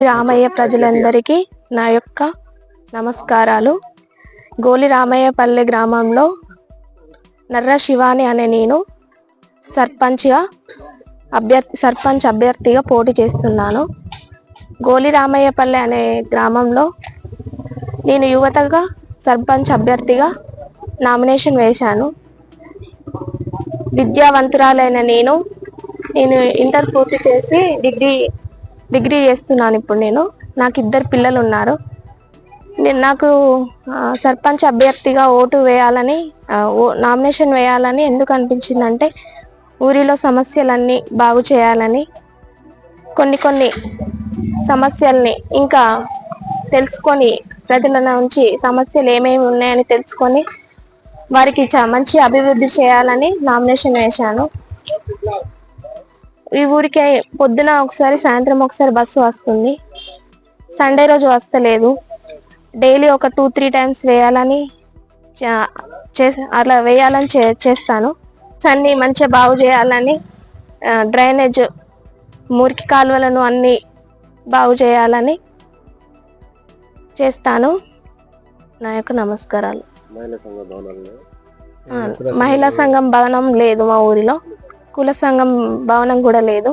రామయ్య ప్రజలందరికీ నా యొక్క నమస్కారాలు. గోలి రామయ్యపల్లె గ్రామంలో నర్ర శివాని అనే నేను సర్పంచ్ అభ్యర్థిగా పోటీ చేస్తున్నాను. గోలి రామయ్యపల్లె అనే గ్రామంలో నేను యువతగా సర్పంచ్ అభ్యర్థిగా నామినేషన్ వేశాను. విద్యావంతురాలైన నేను ఇంటర్ పూర్తి చేసి డిగ్రీ చేస్తున్నాను. ఇప్పుడు నాకు 2 పిల్లలు ఉన్నారు. నాకు సర్పంచ్ అభ్యర్థిగా ఓటు వేయాలని నామినేషన్ వేయాలని ఎందుకు అనిపించిందంటే ఊరిలో సమస్యలన్నీ బాగు చేయాలని, కొన్ని సమస్యల్ని ఇంకా తెలుసుకొని ప్రజల నుంచి సమస్యలు ఏమేమి ఉన్నాయని తెలుసుకొని వారికి మంచి అభివృద్ధి చేయాలని నామినేషన్ వేశాను. ఈ ఊరికి పొద్దున ఒకసారి సాయంత్రం ఒకసారి బస్సు వస్తుంది. సండే రోజు వస్తలేదు. డైలీ ఒక 2-3 టైమ్స్ వేయాలని అలా వేయాలని చేస్తాను. అన్ని మంచిగా బాగు చేయాలని, డ్రైనేజ్ మురికి కాలువలను అన్ని బాగు చేయాలని చేస్తాను. నా యొక్క నమస్కారాలు. మహిళా సంఘం భవనం లేదు మా ఊరిలో. కుల సంఘం భవనం కూడా లేదు.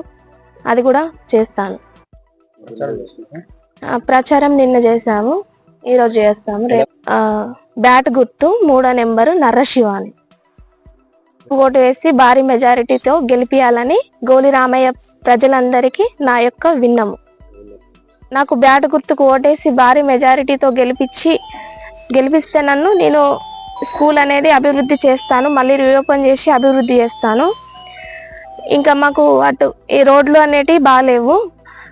అది కూడా చేస్తాను. ప్రచారం నిన్న చేసాము, ఈరోజు చేస్తాము. బ్యాట్ గుర్తు 3వ నెంబరు నర్ర శివాని. ఓటు వేసి భారీ మెజారిటీతో గెలిపియాలని గోలి రామయ్య ప్రజలందరికీ నా యొక్క విన్నము. నాకు బ్యాట్ గుర్తుకు ఓటేసి భారీ మెజారిటీతో గెలిపిస్తే నేను స్కూల్ అనేది అభివృద్ధి చేస్తాను. మళ్ళీ రీఓపెన్ చేసి అభివృద్ధి చేస్తాను. ఇంకా మాకు అటు ఈ రోడ్లు అనేటివి బాగాలేవు.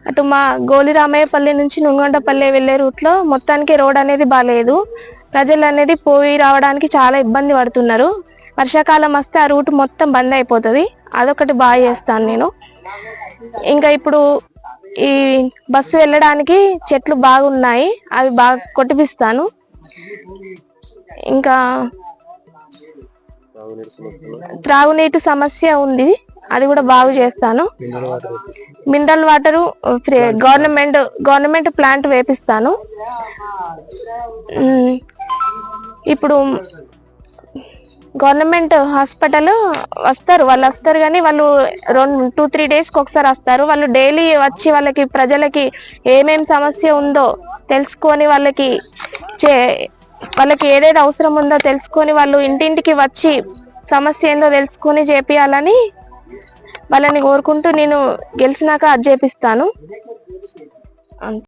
అటు మా గోలి రామయ్యపల్లి నుంచి నుంగొండపల్లి వెళ్ళే రూట్లో మొత్తానికి రోడ్ అనేది బాగాలేదు. ప్రజలు అనేది పోయి రావడానికి చాలా ఇబ్బంది పడుతున్నారు. వర్షాకాలం వస్తే ఆ రూట్ మొత్తం బంద్ అయిపోతుంది. అదొకటి బాగా చేస్తాను నేను. ఇంకా ఇప్పుడు ఈ బస్సు వెళ్ళడానికి చెట్లు బాగున్నాయి, అవి బాగా కొట్టిపిస్తాను. ఇంకా త్రాగునీటి సమస్య ఉంది, అది కూడా బాగు చేస్తాను. మినరల్ వాటర్ గవర్నమెంట్ ప్లాంట్ వేపిస్తాను. ఇప్పుడు గవర్నమెంట్ హాస్పిటల్ వాళ్ళు వస్తారు కానీ వాళ్ళు 2-3 డేస్కి ఒకసారి వస్తారు. వాళ్ళు డైలీ వచ్చి ప్రజలకి ఏమేమి సమస్య ఉందో తెలుసుకొని వాళ్ళకి ఏదైతే అవసరం ఉందో తెలుసుకొని వాళ్ళు ఇంటింటికి వచ్చి సమస్య ఏందో తెలుసుకొని చేపియాలని వాళ్ళని కోరుకుంటూ నేను గెలిచినాక అది చేపిస్తాను.